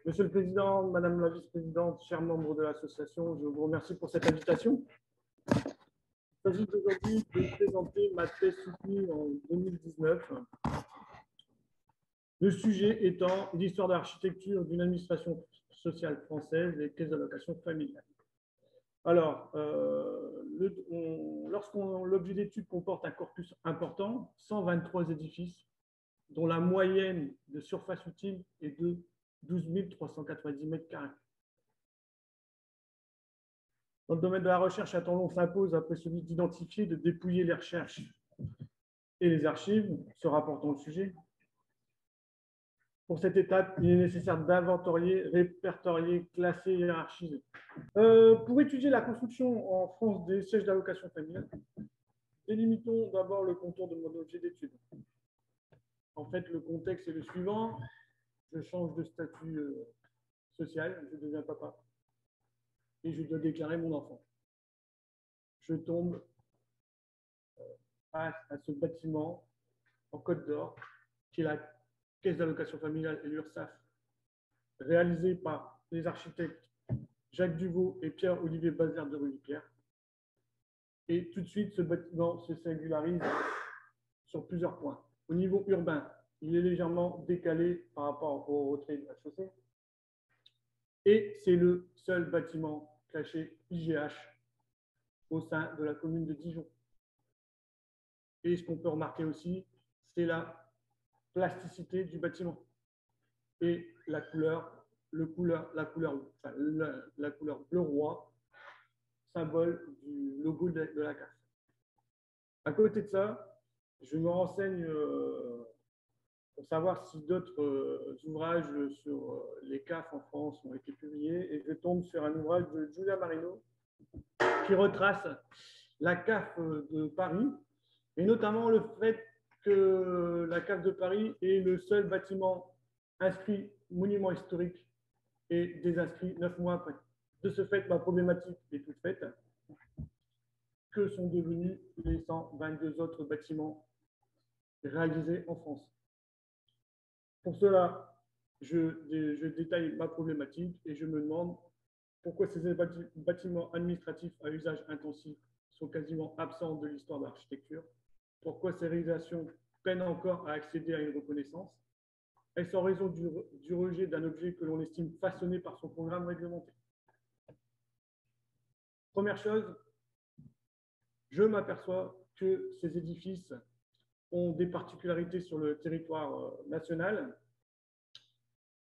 Monsieur le Président, Madame la Vice-présidente, chers membres de l'association, je vous remercie pour cette invitation. Il s'agit aujourd'hui de présenter ma thèse soutenue en 2019. Le sujet étant l'histoire de l'architecture d'une administration sociale française et caisse d'allocation familiale. Alors, l'objet d'étude comporte un corpus important, 123 édifices, dont la moyenne de surface utile est de 12 390 mètres carrés. Dans le domaine de la recherche, un temps long s'impose après celui d'identifier, de dépouiller les recherches et les archives se rapportant au sujet. Pour cette étape, il est nécessaire d'inventorier, répertorier, classer et hiérarchiser. Pour étudier la construction en France des sièges d'allocation familiale, délimitons d'abord le contour de mon objet d'étude. En fait, le contexte est le suivant. Je change de statut social, je deviens papa et je dois déclarer mon enfant. Je tombe face à ce bâtiment en Côte d'Or, qui est la Caisse d'allocation familiale et l'URSSAF, réalisé par les architectes Jacques Duvaux et Pierre-Olivier Bazère de Rubipierre. Et tout de suite, ce bâtiment se singularise sur plusieurs points. Au niveau urbain, il est légèrement décalé par rapport au retrait de la chaussée. Et c'est le seul bâtiment classé IGH au sein de la commune de Dijon. Et ce qu'on peut remarquer aussi, c'est la plasticité du bâtiment et la couleur bleu roi, symbole du logo de la CAF. À côté de ça, je me renseigne pour savoir si d'autres ouvrages sur les CAF en France ont été publiés, et je tombe sur un ouvrage de Giulia Marino qui retrace la CAF de Paris, et notamment le fait que la CAF de Paris est le seul bâtiment inscrit monument historique et désinscrit 9 mois après. De ce fait, ma problématique est toute faite. Que sont devenus les 122 autres bâtiments réalisés en France? Pour cela, je détaille ma problématique et je me demande pourquoi ces bâtiments administratifs à usage intensif sont quasiment absents de l'histoire de l'architecture. Pourquoi ces réalisations peinent encore à accéder à une reconnaissance? Est-ce en raison du rejet d'un objet que l'on estime façonné par son programme réglementé? Première chose, je m'aperçois que ces édifices ont des particularités sur le territoire national.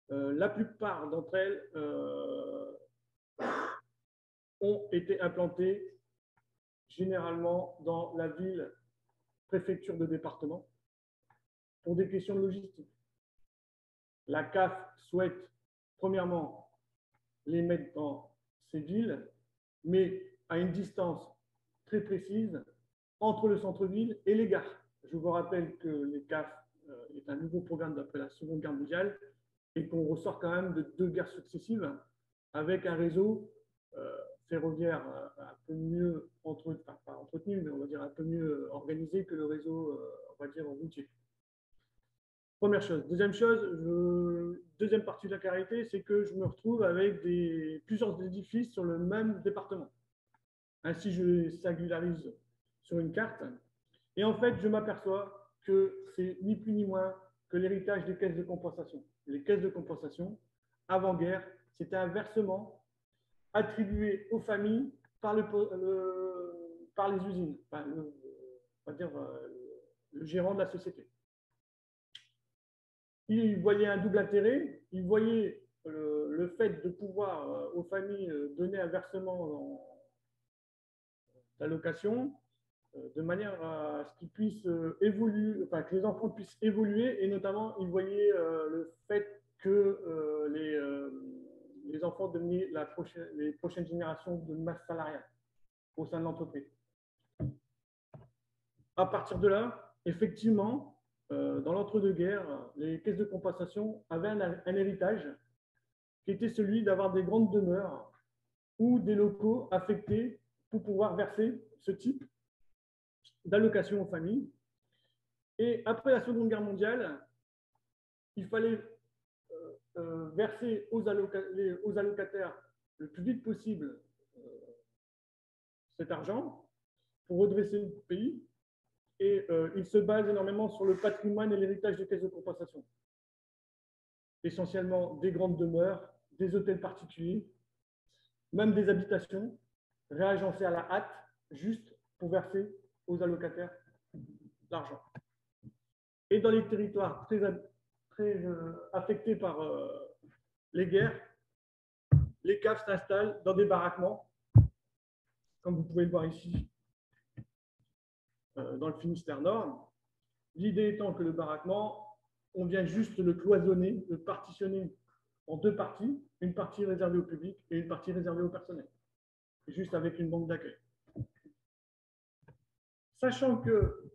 La plupart d'entre elles ont été implantées généralement dans la ville préfecture de département pour des questions de logistique. La CAF souhaite premièrement les mettre dans ces villes, mais à une distance très précise entre le centre-ville et les gares. Je vous rappelle que les CAF est un nouveau programme d'après la Seconde Guerre mondiale et qu'on ressort quand même de 2 guerres successives avec un réseau ferroviaire un peu mieux pas entretenu, mais on va dire un peu mieux organisé que le réseau, on va dire, routier. Première chose. Deuxième particularité, c'est que je me retrouve avec plusieurs édifices sur le même département. Ainsi, je les singularise sur une carte. Et en fait, je m'aperçois que c'est ni plus ni moins que l'héritage des caisses de compensation. Les caisses de compensation, avant-guerre, c'était un versement attribué aux familles par les usines, enfin, on va dire le gérant de la société. Il voyait un double intérêt, il voyait le fait de pouvoir aux familles donner un versement d'allocation de manière à ce qu'ils puissent évoluer, enfin que les enfants puissent évoluer, et notamment il voyait le fait que les enfants devenaient les prochaines générations de masse salariale au sein de l'entreprise. À partir de là, effectivement, dans l'entre-deux-guerres, les caisses de compensation avaient un héritage qui était celui d'avoir des grandes demeures ou des locaux affectés pour pouvoir verser ce type d'allocation aux familles. Et après la Seconde Guerre mondiale, il fallait verser aux allocataires le plus vite possible cet argent pour redresser le pays. Et il se base énormément sur le patrimoine et l'héritage des caisses de compensation. Essentiellement des grandes demeures, des hôtels particuliers, même des habitations réagencées à la hâte, juste pour verser aux allocataires l'argent. Et dans les territoires très affectés par les guerres, les CAF s'installent dans des baraquements, comme vous pouvez le voir ici, dans le Finistère Nord. L'idée étant que le baraquement, on vient juste le cloisonner, le partitionner en deux parties, une partie réservée au public et une partie réservée au personnel, juste avec une banque d'accueil. Sachant que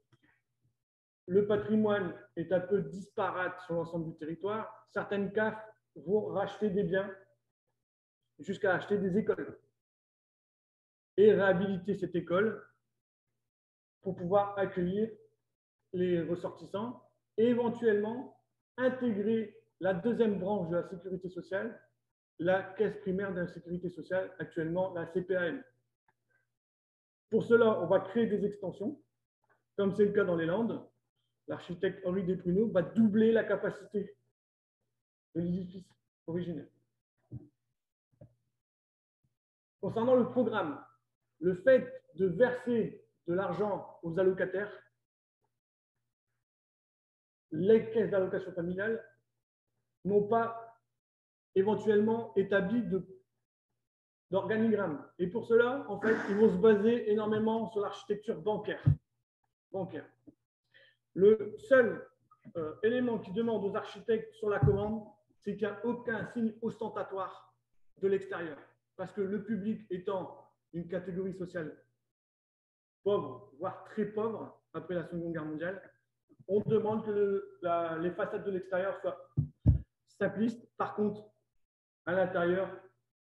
le patrimoine est un peu disparate sur l'ensemble du territoire, certaines CAF vont racheter des biens jusqu'à acheter des écoles et réhabiliter cette école pour pouvoir accueillir les ressortissants et éventuellement intégrer la deuxième branche de la sécurité sociale, la caisse primaire de la sécurité sociale, actuellement la CPAM. Pour cela, on va créer des extensions, comme c'est le cas dans les Landes. L'architecte Henri Despruneaux va doubler la capacité de l'édifice originel. Concernant le programme, le fait de verser de l'argent aux allocataires, les caisses d'allocation familiale n'ont pas éventuellement établi d'organigramme. Et pour cela, en fait, ils vont se baser énormément sur l'architecture bancaire. Le seul élément qui demande aux architectes sur la commande, c'est qu'il n'y a aucun signe ostentatoire de l'extérieur. Parce que le public étant une catégorie sociale pauvre, voire très pauvre, après la Seconde Guerre mondiale, on demande que les façades de l'extérieur soient simplistes. Par contre, à l'intérieur,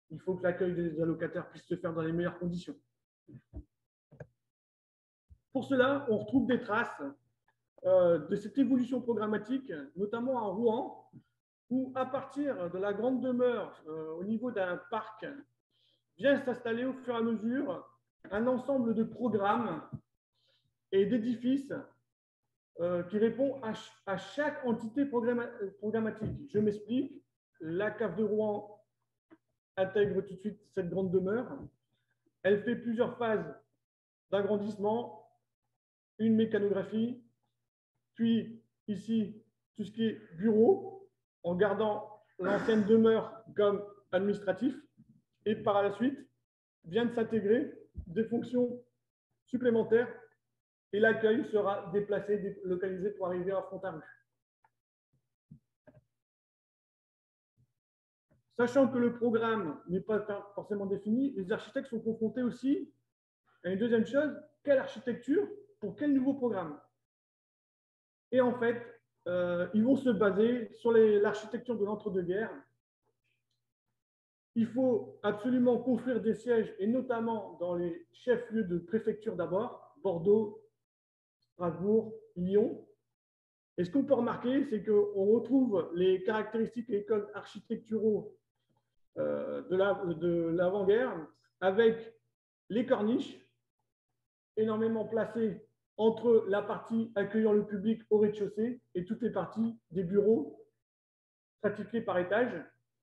il faut que l'accueil des allocataires puisse se faire dans les meilleures conditions. Pour cela, on retrouve des traces de cette évolution programmatique, notamment à Rouen, où à partir de la grande demeure, au niveau d'un parc, vient s'installer au fur et à mesure un ensemble de programmes et d'édifices qui répond à chaque entité programmatique. Je m'explique. La CAF de Rouen intègre tout de suite cette grande demeure. Elle fait plusieurs phases d'agrandissement, une mécanographie, puis ici, tout ce qui est bureau, en gardant l'ancienne demeure comme administratif. Et par la suite, vient de s'intégrer des fonctions supplémentaires et l'accueil sera déplacé, délocalisé pour arriver à Frontarue. Sachant que le programme n'est pas forcément défini, les architectes sont confrontés aussi à une deuxième chose, quelle architecture pour quel nouveau programme? Et en fait, ils vont se baser sur l'architecture de l'entre-deux-guerres. Il faut absolument construire des sièges, et notamment dans les chefs-lieux de préfecture d'abord, Bordeaux, Strasbourg, Lyon. Et ce qu'on peut remarquer, c'est qu'on retrouve les caractéristiques et les codes architecturaux de l'avant-guerre, avec les corniches, énormément placées entre la partie accueillant le public au rez-de-chaussée et toutes les parties des bureaux pratiqués par étage,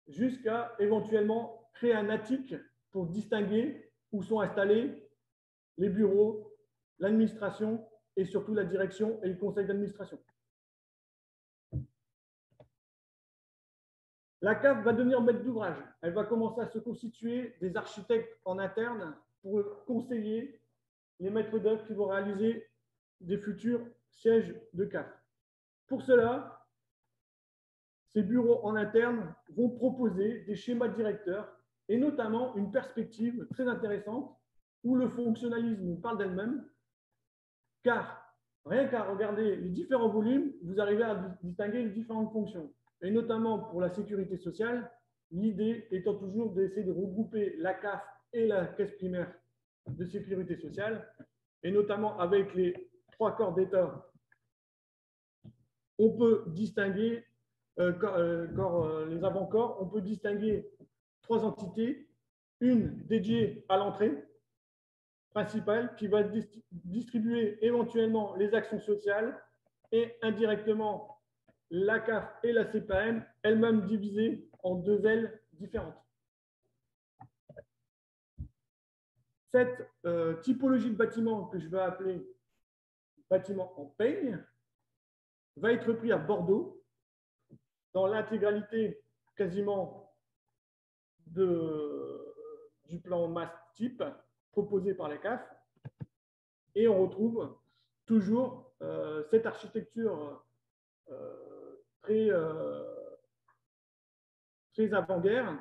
jusqu'à éventuellement créer un attique pour distinguer où sont installés les bureaux, l'administration et surtout la direction et le conseil d'administration. La CAF va devenir maître d'ouvrage. Elle va commencer à se constituer des architectes en interne pour conseiller les maîtres d'œuvre qui vont réaliser des futurs sièges de CAF. Pour cela, ces bureaux en interne vont proposer des schémas directeurs et notamment une perspective très intéressante où le fonctionnalisme parle d'elle-même, car rien qu'à regarder les différents volumes, vous arrivez à distinguer les différentes fonctions. Et notamment pour la sécurité sociale, l'idée étant toujours d'essayer de regrouper la CAF et la caisse primaire de sécurité sociale, et notamment avec les 3 corps d'État, on peut distinguer les avant-corps, on peut distinguer trois entités. Une dédiée à l'entrée principale qui va distribuer éventuellement les actions sociales et indirectement la CAF et la CPAM, elles-mêmes divisées en deux ailes différentes. Cette typologie de bâtiment que je vais appeler bâtiment en peigne va être pris à Bordeaux dans l'intégralité quasiment du plan masse type proposé par la CAF. Et on retrouve toujours cette architecture très avant-guerre,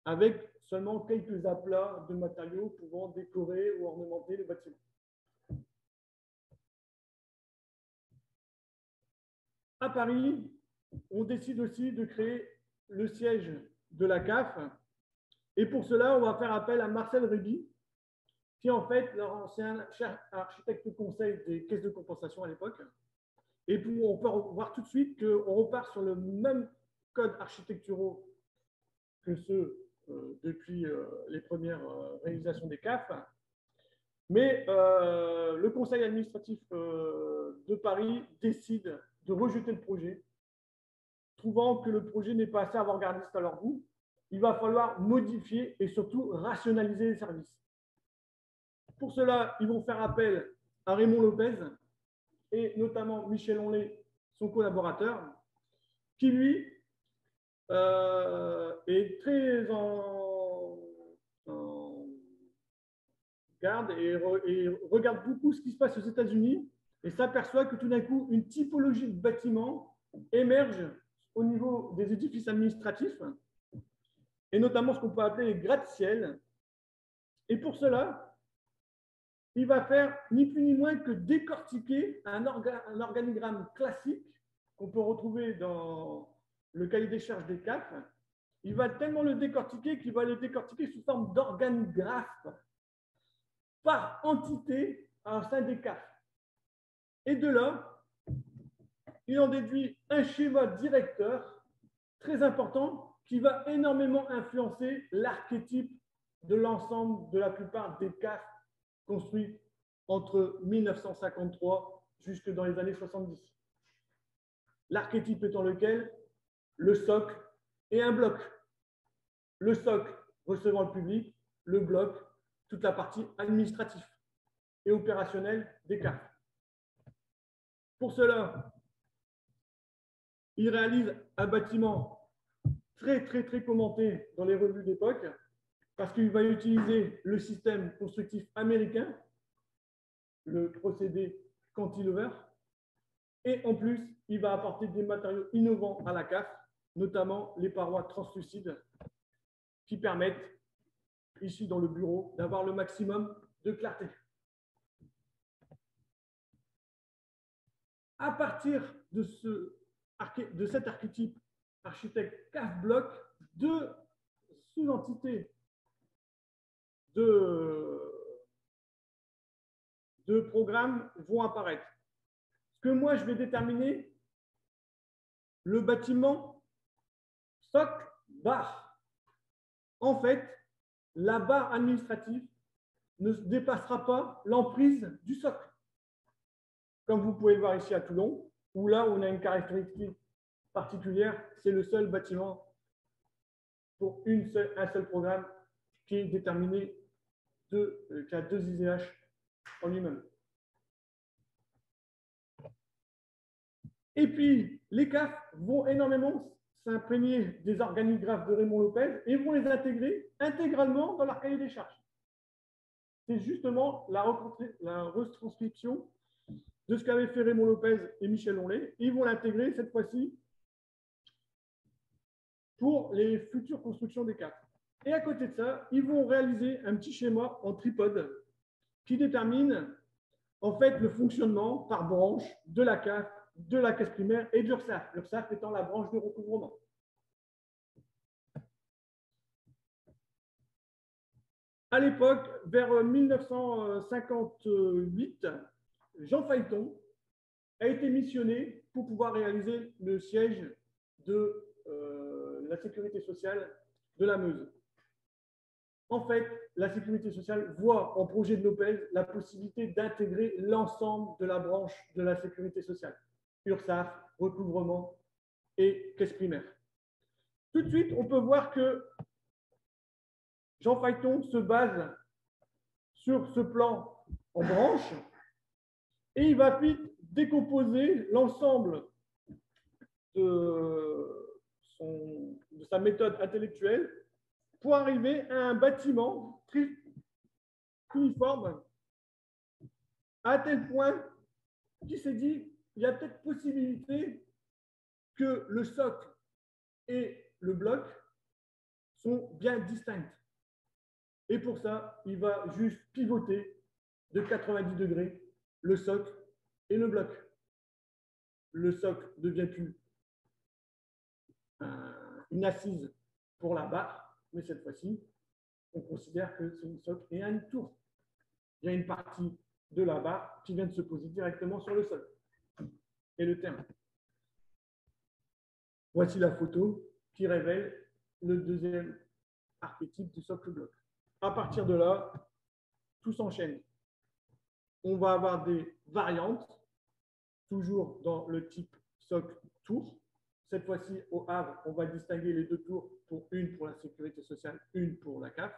avec seulement quelques aplats de matériaux pouvant décorer ou ornementer le bâtiment. À Paris, on décide aussi de créer le siège de la CAF. Et pour cela, on va faire appel à Marcel Réby, qui est en fait leur ancien architecte conseil des caisses de compensation à l'époque. Et on peut voir tout de suite qu'on repart sur le même code architecturaux que ceux depuis les premières réalisations des CAF. Mais le conseil administratif de Paris décide de rejeter le projet, trouvant que le projet n'est pas assez avant-gardiste à leur goût. Il va falloir modifier et surtout rationaliser les services. Pour cela, ils vont faire appel à Raymond Lopez et notamment Michel Onlay, son collaborateur, qui lui est très en garde et regarde beaucoup ce qui se passe aux États-Unis et s'aperçoit que tout d'un coup, une typologie de bâtiments émerge au niveau des édifices administratifs et notamment ce qu'on peut appeler les gratte-ciel. Et pour cela, il va faire ni plus ni moins que décortiquer un organigramme classique qu'on peut retrouver dans le cahier des charges des CAF. Il va tellement le décortiquer qu'il va le décortiquer sous forme d'organigraphe par entité au sein des CAF. Et de là, il en déduit un schéma directeur très important qui va énormément influencer l'archétype de l'ensemble de la plupart des CAF construits entre 1953 jusque dans les années 70. L'archétype étant lequel? Le socle et un bloc. Le socle recevant le public, le bloc, toute la partie administrative et opérationnelle des CAF. Pour cela, il réalise un bâtiment très commenté dans les revues d'époque parce qu'il va utiliser le système constructif américain, le procédé cantilever, et en plus, il va apporter des matériaux innovants à la CAF, notamment les parois translucides qui permettent, ici dans le bureau, d'avoir le maximum de clarté. À partir de cet archétype architecte CAF bloc, deux sous-entités de programmes vont apparaître. Ce que moi, je vais déterminer, le bâtiment socle barre. En fait, la barre administrative ne dépassera pas l'emprise du socle. Comme vous pouvez le voir ici à Toulon, où là, on a une caractéristique particulière, c'est le seul bâtiment pour un seul programme qui est déterminé, qui a 2 IZH en lui-même. Et puis, les CAF vont énormément s'imprégner des organigraphes de Raymond Lopez et vont les intégrer intégralement dans leur cahier des charges. C'est justement la retranscription de ce qu'avaient fait Raymond Lopez et Michel Onlay. Ils vont l'intégrer cette fois-ci pour les futures constructions des CAF. Et à côté de ça, ils vont réaliser un petit schéma en tripode qui détermine en fait le fonctionnement par branche de la CAF, de la caisse primaire et de l'URSSAF, l'URSSAF étant la branche de recouvrement. À l'époque, vers 1958, Jean Phaéton a été missionné pour pouvoir réaliser le siège de la sécurité sociale de la Meuse. En fait, la sécurité sociale voit en projet de Lopez la possibilité d'intégrer l'ensemble de la branche de la sécurité sociale, URSSAF, recouvrement et caisse primaire. Tout de suite, on peut voir que Jean Phaéton se base sur ce plan en branche et il va vite décomposer l'ensemble de sa méthode intellectuelle pour arriver à un bâtiment uniforme à tel point qu'il s'est dit il y a peut-être possibilité que le socle et le bloc sont bien distincts. Et pour ça, il va juste pivoter de 90 degrés le socle et le bloc. Le socle ne devient plus une assise pour la barre, mais cette fois-ci, on considère que c'est une socle et une tour. Il y a une partie de la barre qui vient de se poser directement sur le sol. Et le terme. Voici la photo qui révèle le deuxième archétype du socle-bloc. À partir de là, tout s'enchaîne. On va avoir des variantes, toujours dans le type socle-tour. Cette fois-ci, au Havre, on va distinguer les deux tours, pour une pour la sécurité sociale, une pour la CAF,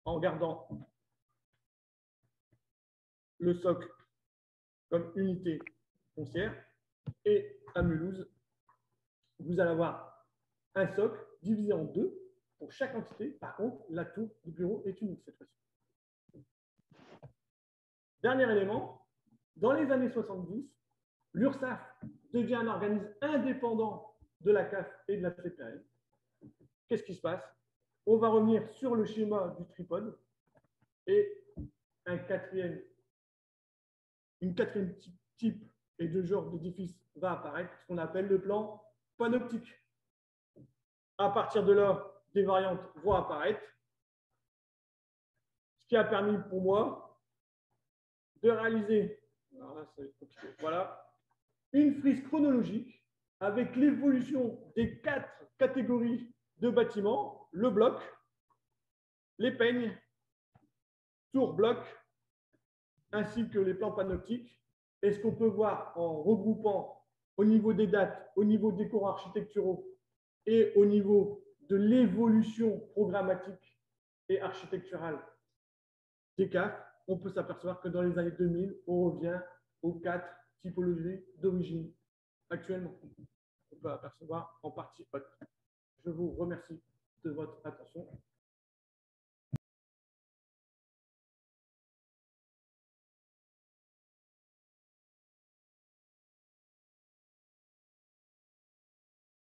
en gardant le socle comme unité foncière. Et à Mulhouse, vous allez avoir un socle divisé en deux pour chaque entité. Par contre, la tour du bureau est unique cette fois-ci. Dernier élément, dans les années 70, l'URSSAF devient un organisme indépendant de la CAF et de la CPAM. Qu'est-ce qui se passe? On va revenir sur le schéma du tripode et une quatrième type et de genre d'édifice va apparaître, ce qu'on appelle le plan panoptique. À partir de là, des variantes vont apparaître, ce qui a permis pour moi de réaliser, alors là, ça va être compliqué, voilà, une frise chronologique avec l'évolution des 4 catégories de bâtiments, le bloc, les peignes, tour bloc, ainsi que les plans panoptiques. Et ce qu'on peut voir en regroupant au niveau des dates, au niveau des cours architecturaux et au niveau de l'évolution programmatique et architecturale des CAF, on peut s'apercevoir que dans les années 2000, on revient aux 4 typologies d'origine actuellement. On peut apercevoir en partie haute. Je vous remercie de votre attention.